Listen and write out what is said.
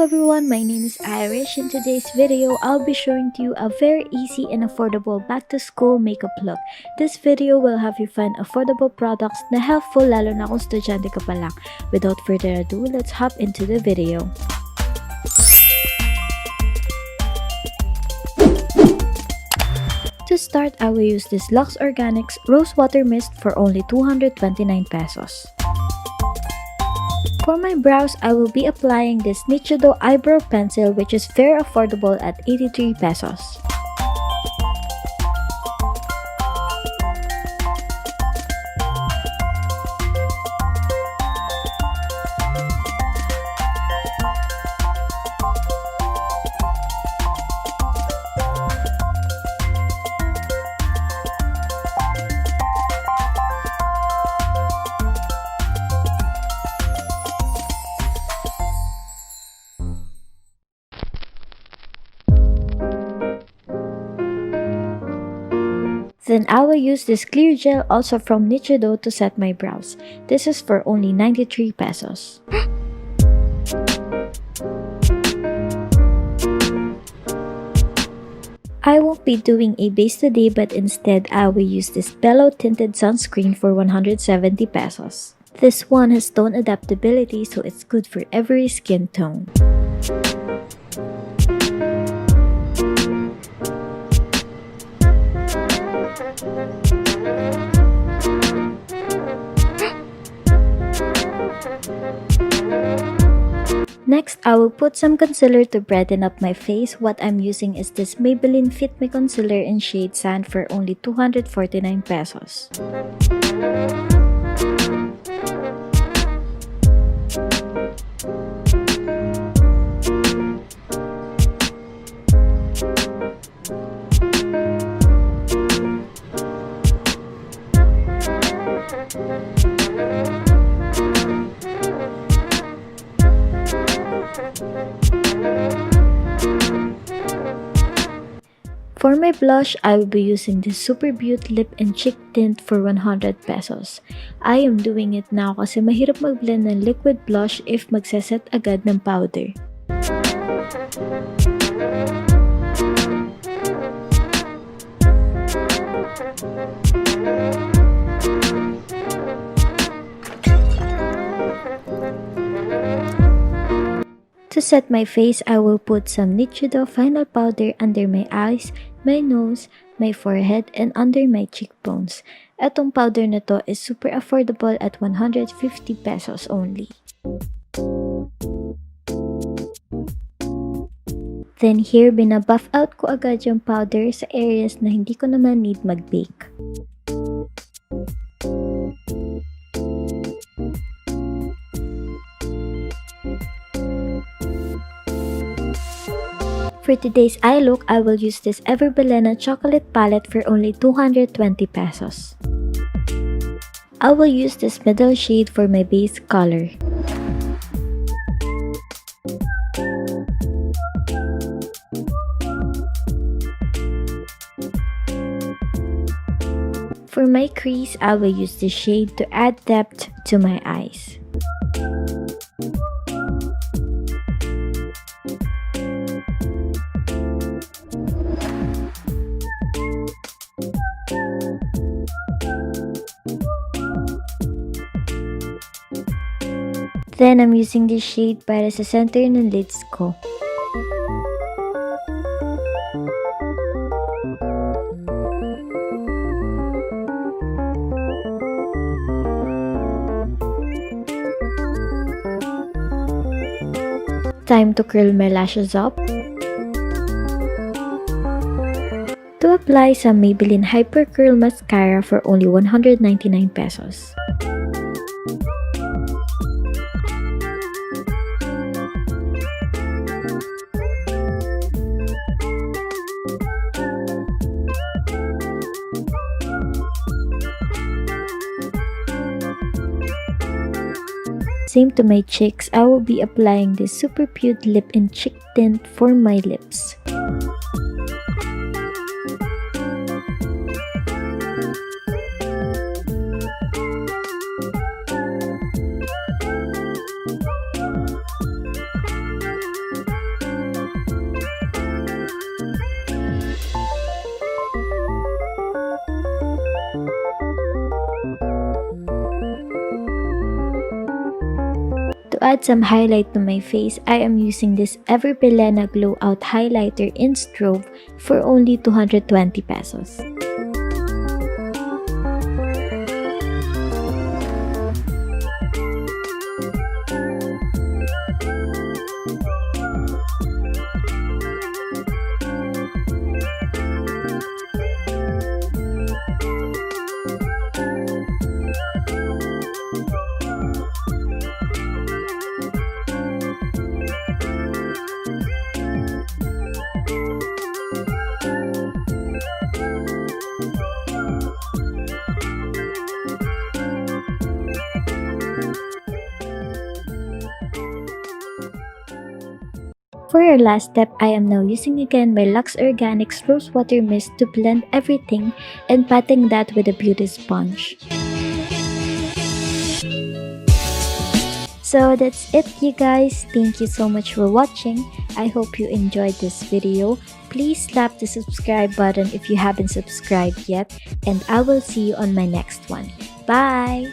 everyone, my name is Irish. In today's video, I'll be showing to you a very easy and affordable back-to-school makeup look. This video will have you find affordable products na helpful lalo na kung estudyante ka pa lang. Without further ado, let's hop into the video. To start, I will use this Lux Organics Rose Water Mist for only 229 pesos. For my brows, I will be applying this Eyeshadow eyebrow pencil, which is very affordable at 83 pesos. Then I will use this clear gel also from Eyeshadow to set my brows. This is for only 93 pesos. I won't be doing a base today, but instead I will use this Bellow Tinted Sunscreen for 170 pesos. This one has tone adaptability, so it's good for every skin tone. Next, I will put some concealer to brighten up my face. What I'm using is this Maybelline Fit Me Concealer in shade Sand for only 249 pesos. For my blush, I will be using this Super Beauty Lip and Cheek Tint for 100 pesos. I am doing it now kasi mahirap mag-blend ng liquid blush if magseset agad ng powder. To set my face, I will put some Eyeshadow final powder under my eyes, my nose, my forehead, and under my cheekbones. Etong powder na to is super affordable at 150 pesos only. Then here, binabuff out ko agad yung powder sa areas na hindi ko naman need mag-bake. For today's eye look, I will use this Everbelena chocolate palette for only 220 pesos. I will use this middle shade for my base color. For my crease, I will use this shade to add depth to my eyes. Then, I'm using this shade para sa center ng lids ko. Time to curl my lashes up. To apply some Maybelline Hyper Curl Mascara for only 199 pesos. Same to my cheeks, I will be applying this Super Beauty Lip and Cheek Tint for my lips. add some highlight to my face, I am using this Ever Belena Glow Out Highlighter in Strobe for only 220 pesos. For your last step, I am now using again my Lux Organics Rose Water Mist to blend everything and patting that with a beauty sponge. So that's it, you guys. Thank you so much for watching. I hope you enjoyed this video. Please slap the subscribe button if you haven't subscribed yet, and I will see you on my next one. Bye!